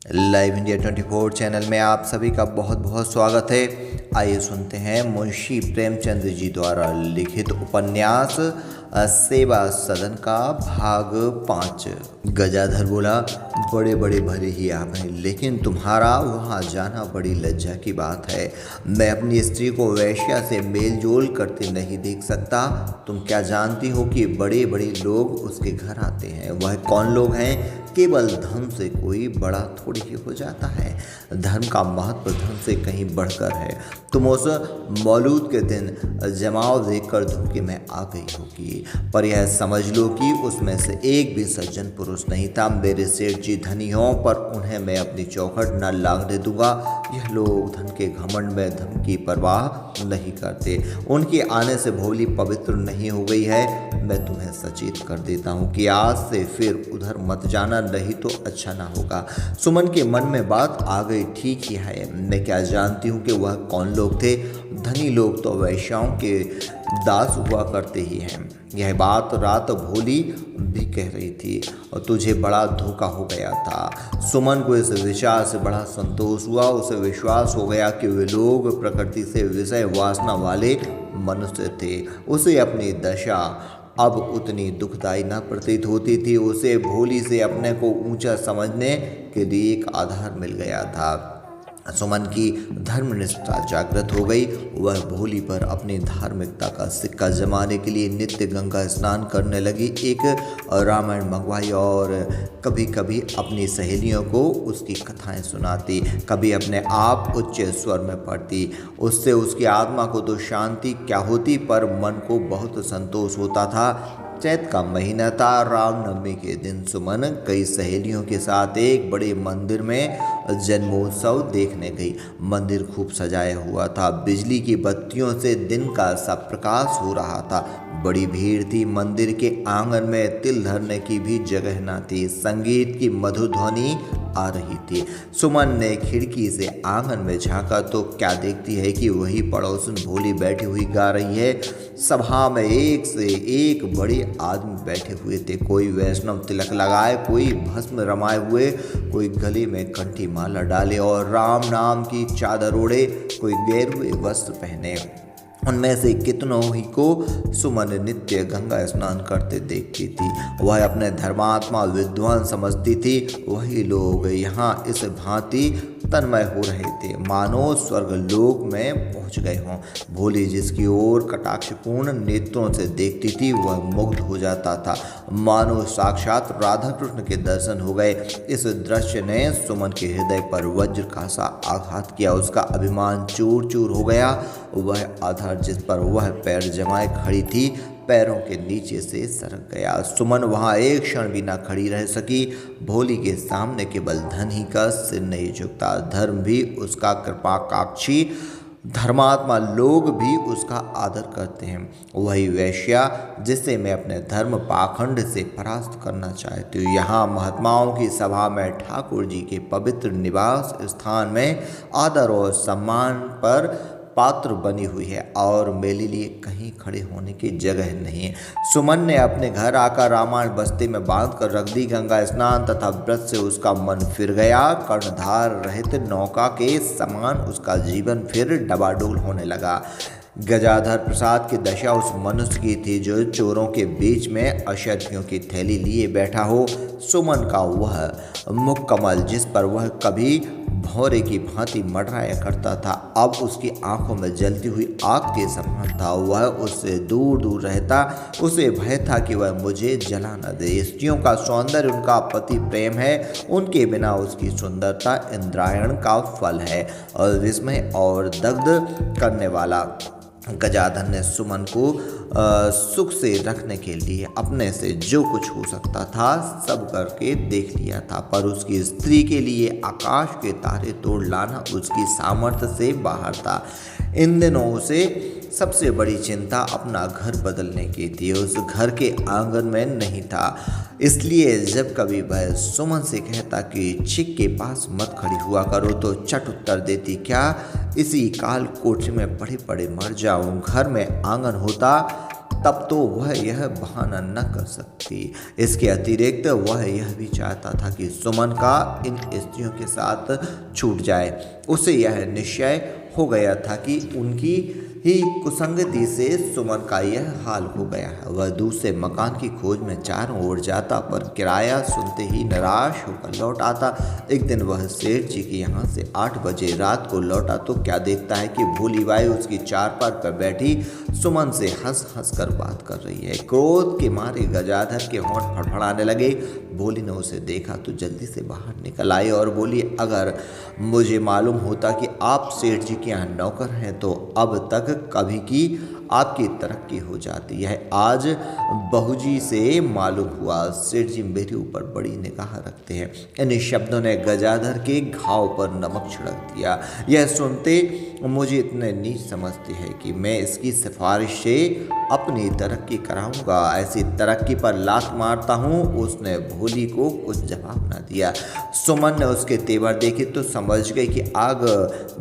Live India 24 channel में आप सभी का बहुत बहुत स्वागत है। आइए सुनते हैं मुंशी प्रेमचंद जी द्वारा लिखित उपन्यास सेवा सदन का भाग 5। गजाधर बोला, बड़े बड़े भले ही आप हैं, लेकिन तुम्हारा वहाँ जाना बड़ी लज्जा की बात है। मैं अपनी स्त्री को वेश्या से मेल जोल करते नहीं देख सकता। तुम क्या जानती हो कि बड़े बड़े लोग उसके घर आते हैं। वह कौन लोग हैं? केवल धन से कोई बड़ा थोड़ी ही हो जाता है। धर्म का महत्व धन से कहीं बढ़कर है। तुम उस मौलूद के दिन जमाव देखकर धोखे में आ गई होगी, पर यह समझ लो कि उसमें से एक भी सज्जन पुरुष नहीं था। मेरे सेठ जी धनी हों, पर उन्हें मैं अपनी चौखट न लागने दूंगा। यह लोग धन के घमंड में धन की परवाह नहीं करते। उनके आने से भोली पवित्र नहीं हो गई है। मैं तुम्हें सचेत कर देता हूँ कि आज से फिर उधर मत जाना, नहीं तो अच्छा ना होगा। सुमन के मन में बात आ गई, ठीक ही है। मैं क्या जानती हूँ कि वह कौन लोग थे। धनी लोग तो वैश्याओं के दास हुआ करते ही हैं। यह बात रात भोली भी कह रही थी और तुझे बड़ा धोखा हो गया था। सुमन को इस विचार से बड़ा संतोष हुआ। उसे विश्वास हो गया कि वे लोग प्रकृति से विषय वासना वाले मनुष्य थे। उसे अपनी दशा अब उतनी दुखदायी न प्रतीत होती थी। उसे भोली से अपने को ऊंचा समझने के लिए एक आधार मिल गया था। सुमन की धर्मनिष्ठा जागृत हो गई। वह भोली पर अपनी धार्मिकता का सिक्का जमाने के लिए नित्य गंगा स्नान करने लगी। एक रामायण मंगवाई और कभी कभी अपनी सहेलियों को उसकी कथाएं सुनाती, कभी अपने आप उच्च स्वर में पढ़ती। उससे उसकी आत्मा को तो शांति क्या होती, पर मन को बहुत संतोष होता था। चैत का महीना था। रामनवमी के दिन सुमन कई सहेलियों के साथ एक बड़े मंदिर में जन्मोत्सव देखने गई। मंदिर खूब सजाया हुआ था। बिजली की बत्तियों से दिन का सा प्रकाश हो रहा था। बड़ी भीड़ थी। मंदिर के आंगन में तिल धरने की भी जगह न थी। संगीत की मधुर ध्वनि आ रही थी। सुमन ने खिड़की से आंगन में झांका तो क्या देखती है कि वही पड़ोसन भोली बैठी हुई गा रही है। सभा में एक से एक बड़े आदमी बैठे हुए थे। कोई वैष्णव तिलक लगाए, कोई भस्म रमाए हुए, कोई गले में कंठी माला डाले और राम नाम की चादर ओढ़े, कोई गेरुए वस्त्र पहने। उनमें से कितनों ही को सुमन नित्य गंगा स्नान करते देखती थी। वह अपने धर्मात्मा विद्वान समझती थी। वही लोग यहाँ इस भांति तन्मय हो रहे थे, मानो स्वर्गलोक में पहुँच गए हों। भोली जिसकी ओर कटाक्षपूर्ण नेत्रों से देखती थी, वह मुग्ध हो जाता था, मानो साक्षात राधा कृष्ण के दर्शन हो गए। इस दृश्य ने सुमन के हृदय पर वज्र का सा आघात किया। उसका अभिमान चूर चूर हो गया। वह आधार जिस पर वह पैर जमाए खड़ी थी, पैरों के नीचे से सरक गया। सुमन वहां एक क्षण भी न खड़ी रह सकी। भोली के सामने केवल धन ही का सिर नहीं झुकता, धर्म भी उसका कृपाकाक्षी, धर्मात्मा लोग भी उसका आदर करते हैं। वही वेश्या जिसे मैं अपने धर्म पाखंड से परास्त करना चाहती हूँ, यहाँ महात्माओं की सभा में ठाकुर जी के पवित्र निवास स्थान में आदर और सम्मान पर पात्र बनी हुई है और मेरे लिए कहीं खड़े होने की जगह नहीं है। सुमन ने अपने घर आकर रामायण बस्ती में बांध कर रख दी। गंगा स्नान तथा व्रत से उसका मन फिर गया। कर्णधार रहित नौका के समान उसका जीवन फिर डबाडोल होने लगा। गजाधर प्रसाद की दशा उस मनुष्य की थी जो चोरों के बीच में अशर्फियों की थैली लिए बैठा हो। सुमन का वह मुख कमल जिस पर वह कभी भौरे की भांति मंडराया करता था, अब उसकी आंखों में जलती हुई आग के समान था। वह उससे दूर दूर रहता। उसे भय था कि वह मुझे जला न दे। स्त्रियों का सौंदर्य उनका पति प्रेम है। उनके बिना उसकी सुंदरता इंद्रायण का फल है और विस्मय और दग्ध करने वाला। गजाधर ने सुमन को सुख से रखने के लिए अपने से जो कुछ हो सकता था सब करके देख लिया था, पर उसकी स्त्री के लिए आकाश के तारे तोड़ लाना उसकी सामर्थ्य से बाहर था। इन दिनों उसे सबसे बड़ी चिंता अपना घर बदलने की थी। उस घर के आंगन में नहीं था। इसलिए जब कभी वह सुमन से कहता कि छिक के पास मत खड़ी हुआ करो, तो चट उत्तर देती, क्या इसी काल कोठरी में पड़े पड़े मर जाऊं। घर में आंगन होता तब तो वह यह बहाना न कर सकती। इसके अतिरिक्त वह यह भी चाहता था कि सुमन का इन स्त्रियों के साथ छूट जाए। उसे यह निश्चय हो गया था कि उनकी ही कुसंगति से सुमन का यह हाल हो गया है। वह दूसरे मकान की खोज में चारों ओर जाता, पर किराया सुनते ही निराश होकर लौट आता। एक दिन वह सेठ जी के यहाँ से 8 बजे रात को लौटा तो क्या देखता है कि भोली बाई उसकी चारपाई पर बैठी सुमन से हंस हंस कर बात कर रही है। क्रोध के मारे गजाधर के होंठ फड़फड़ाने लगे। भोली ने उसे देखा तो जल्दी से बाहर निकल आई और बोली, अगर मुझे मालूम होता कि आप सेठ जी के यहाँ नौकर हैं तो अब तक कभी की आपकी तरक्की हो जाती है। आज बहूजी से मालूम हुआ, सेठ जी मेरे ऊपर बड़ी निगाह रखते हैं। इन शब्दों ने गजाधर के घाव पर नमक छिड़क दिया। यह सुनते मुझे इतने नीच समझते हैं कि मैं इसकी सिफारिश से अपनी तरक्की कराऊंगा। ऐसी तरक्की पर लात मारता हूँ। उसने भोली को कुछ जवाब न दिया। सुमन ने उसके तेवर देखे तो समझ गई कि आग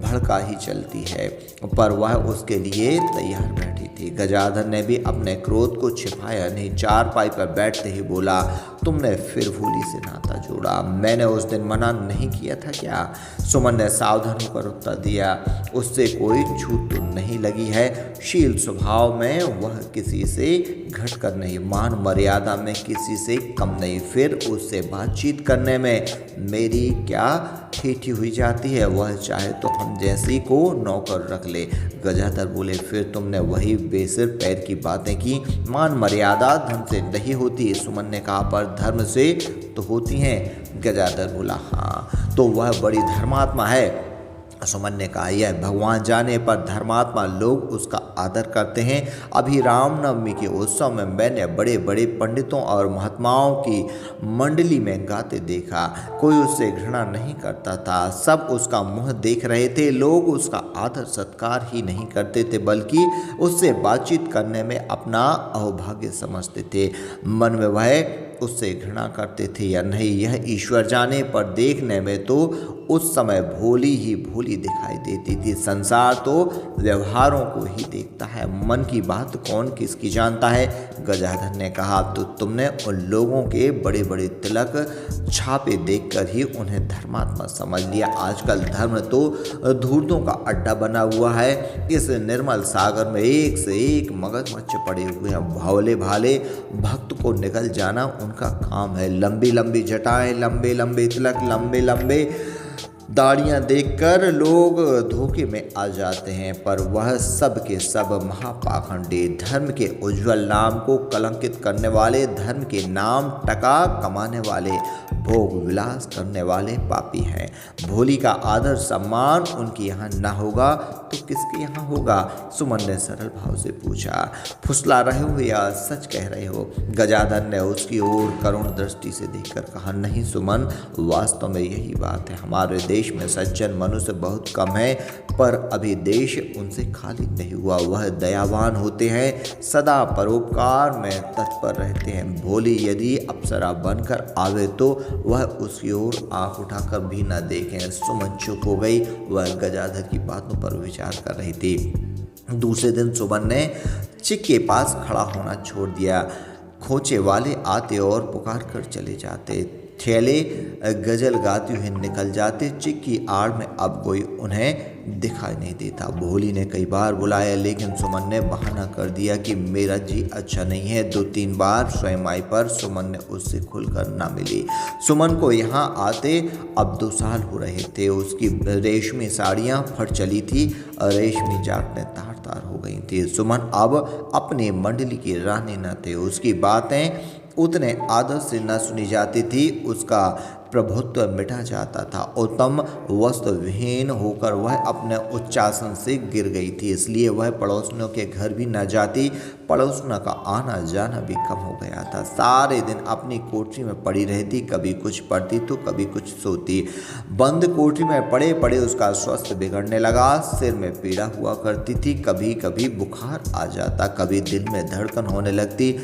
भड़का ही चलती है, पर वह उसके लिए तैयार बैठी थी। गजाधर ने भी अपने क्रोध को छिपाया नहीं। चारपाई पर बैठते ही बोला, तुमने फिर भोली से नाता जोड़ा, मैंने उस दिन मना नहीं किया था क्या? सुमन ने सावधान होकर उत्तर दिया, उससे कोई छूट तो नहीं लगी है। शील स्वभाव में वह किसी से घटकर नहीं, मान मर्यादा में किसी से कम नहीं, फिर उससे बातचीत करने में मेरी क्या ठेठी हुई जाती है? वह चाहे तो हम जैसी को नौकर रख ले। गजाधर बोले, फिर तुमने वही बेसिर पैर की बातें की। मान मर्यादा धन से नहीं होती। सुमन ने कहा, पर धर्म से तो होती हैं। गजाधर बोला, हाँ तो वह बड़ी धर्मात्मा है। सुमन ने कहा, यह भगवान जाने, पर धर्मात्मा लोग उसका आदर करते हैं। अभी रामनवमी के उत्सव में मैंने बड़े बड़े पंडितों और महात्माओं की मंडली में गाते देखा। कोई उससे घृणा नहीं करता था, सब उसका मुंह देख रहे थे। लोग उसका आदर सत्कार ही नहीं करते थे, बल्कि उससे बातचीत करने में अपना अहोभाग्य समझते थे। मन में वह उससे घृणा करते थे या नहीं यह ईश्वर जाने, पर देखने में तो उस समय भोली ही भोली दिखाई देती थी। संसार तो व्यवहारों को ही देखता है, मन की बात कौन किसकी जानता है। गजाधर ने कहा, तो तुमने उन लोगों के बड़े बड़े तिलक छापे देखकर ही उन्हें धर्मात्मा समझ लिया। आजकल धर्म तो धूर्तों का अड्डा बना हुआ है। इस निर्मल सागर में एक से एक मगरमच्छ पड़े हुए हैं। भोले भाले भक्त को निकल जाना उनका काम है। लंबी लंबी जटाएं, लंबे लंबे तिलक, लंबे लंबे दाढ़ियाँ देखकर लोग धोखे में आ जाते हैं, पर वह सब के सब महापाखंडी, धर्म के उज्जवल नाम को कलंकित करने वाले, धर्म के नाम टका कमाने वाले, भोग विलास करने वाले पापी हैं। भोली का आदर सम्मान उनके यहाँ न होगा तो किसके यहाँ होगा? सुमन ने सरल भाव से पूछा। फुसला रहे हो या सच कह रहे हो? गजाधर ने उसकी ओर करुण दृष्टि से देखकर कहा, नहीं सुमन, वास्तव में यही बात है। हमारे देश में सज्जन मनुष्य बहुत कम है, पर अभी देश उनसे खाली नहीं हुआ। वह दयावान होते हैं, सदा परोपकार में तत्पर रहते हैं। भोली यदि अप्सरा बनकर आवे तो वह उसकी ओर आंख उठाकर भी न देखें। सुमन चुप हो गई। वह गजाधर की बातों पर विचार कर रही थी। दूसरे दिन सुमन ने चिक के पास खड़ा होना छोड़ दिया। खोचे वाले आते और पुकार कर चले जाते, थैले गजल गाते हुए निकल जाते। चिक की आड़ में अब कोई उन्हें दिखाई नहीं देता। भोली ने कई बार बुलाया, लेकिन सुमन ने बहाना कर दिया कि मेरा जी अच्छा नहीं है। 2-3 बार स्वयं आई, पर सुमन ने उससे खुलकर ना मिली। सुमन को यहाँ आते अब 2 साल हो रहे थे। उसकी रेशमी साड़ियाँ फट चली थी, रेशमी जाटने तार तार हो गई थी। सुमन अब अपनी मंडली की रानी न थे। उसकी बातें उतने आदर से न सुनी जाती थी। उसका प्रभुत्व मिटा जाता था। उत्तम वस्त्र विहीन होकर वह अपने उच्चासन से गिर गई थी, इसलिए वह पड़ोसियों के घर भी न जाती। पड़ोसियों का आना जाना भी कम हो गया था। सारे दिन अपनी कोठरी में पड़ी रहती, कभी कुछ पढ़ती तो कभी कुछ सोती। बंद कोठरी में पड़े पड़े उसका स्वास्थ्य बिगड़ने लगा। सिर में पीड़ा हुआ करती थी, कभी कभी बुखार आ जाता, कभी दिल में धड़कन होने लगती।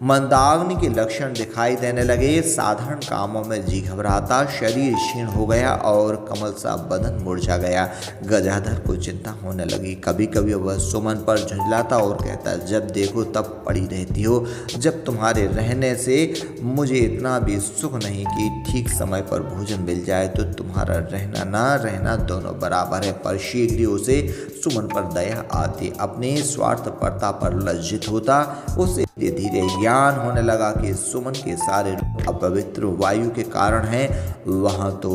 मंदाग्नि के लक्षण दिखाई देने लगे। साधारण कामों में जी घबराता, शरीर क्षीण हो गया और कमल सा बदन मुरझा गया। गजाधर को चिंता होने लगी। कभी कभी वह सुमन पर झुंझलाता और कहता, जब देखो देखो तब पड़ी रहती हो। जब तुम्हारे रहने से मुझे इतना भी सुख नहीं कि ठीक समय पर भोजन मिल जाए, तो तुम्हारा रहना ना रहना दोनों बराबर है। पर शीघ्र ही उसे सुमन पर दया आती, अपने स्वार्थपरता पर लज्जित होता। उसे धीरे धीरे ज्ञान होने लगा कि सुमन के सारे अपवित्र वायु के कारण हैं। वहाँ तो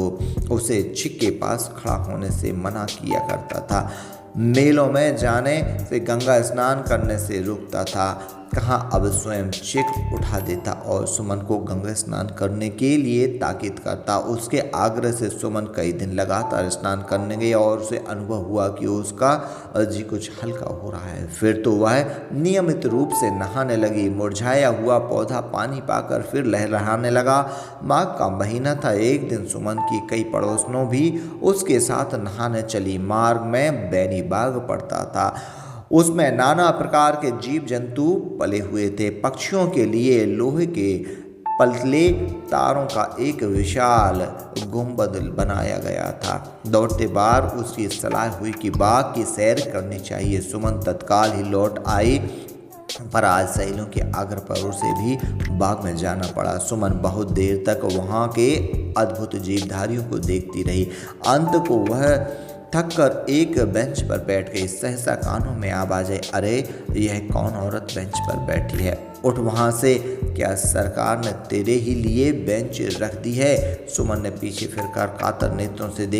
उसे छिक के पास खड़ा होने से मना किया करता था, मेलों में जाने से, गंगा स्नान करने से रोकता था। कहाँ अब स्वयं चिक उठा देता और सुमन को गंगा स्नान करने के लिए ताकीद करता। उसके आग्रह से सुमन कई दिन लगातार स्नान करने गई और उसे अनुभव हुआ कि उसका जी कुछ हल्का हो रहा है। फिर तो वह नियमित रूप से नहाने लगी। मुरझाया हुआ पौधा पानी पाकर फिर लहलहाने लगा। माघ का महीना था। एक दिन सुमन की कई पड़ोसनों भी उसके साथ नहाने चली। मार्ग में बैनी बाग पड़ता था, उसमें नाना प्रकार के जीव जंतु पले हुए थे। पक्षियों के लिए लोहे के पतले तारों का एक विशाल गुंबद बनाया गया था। दौड़ते बार उसकी सलाह हुई कि बाग की सैर करनी चाहिए। सुमन तत्काल ही लौट आई, पर आज सहेलियों के आग्रह पर उसे भी बाग में जाना पड़ा। सुमन बहुत देर तक वहाँ के अद्भुत जीवधारियों को देखती रही। अंत को वह थक कर एक बेंच पर बैठ गई। सहसा कानों में आवाज आई, अरे यह कौन औरत बेंच पर बैठी है? उठ वहाँ से। क्या सरकार ने तेरे ही लिए बेंच रख दी है? सुमन ने पीछे फिरकर कातर नेत्रों से देखा।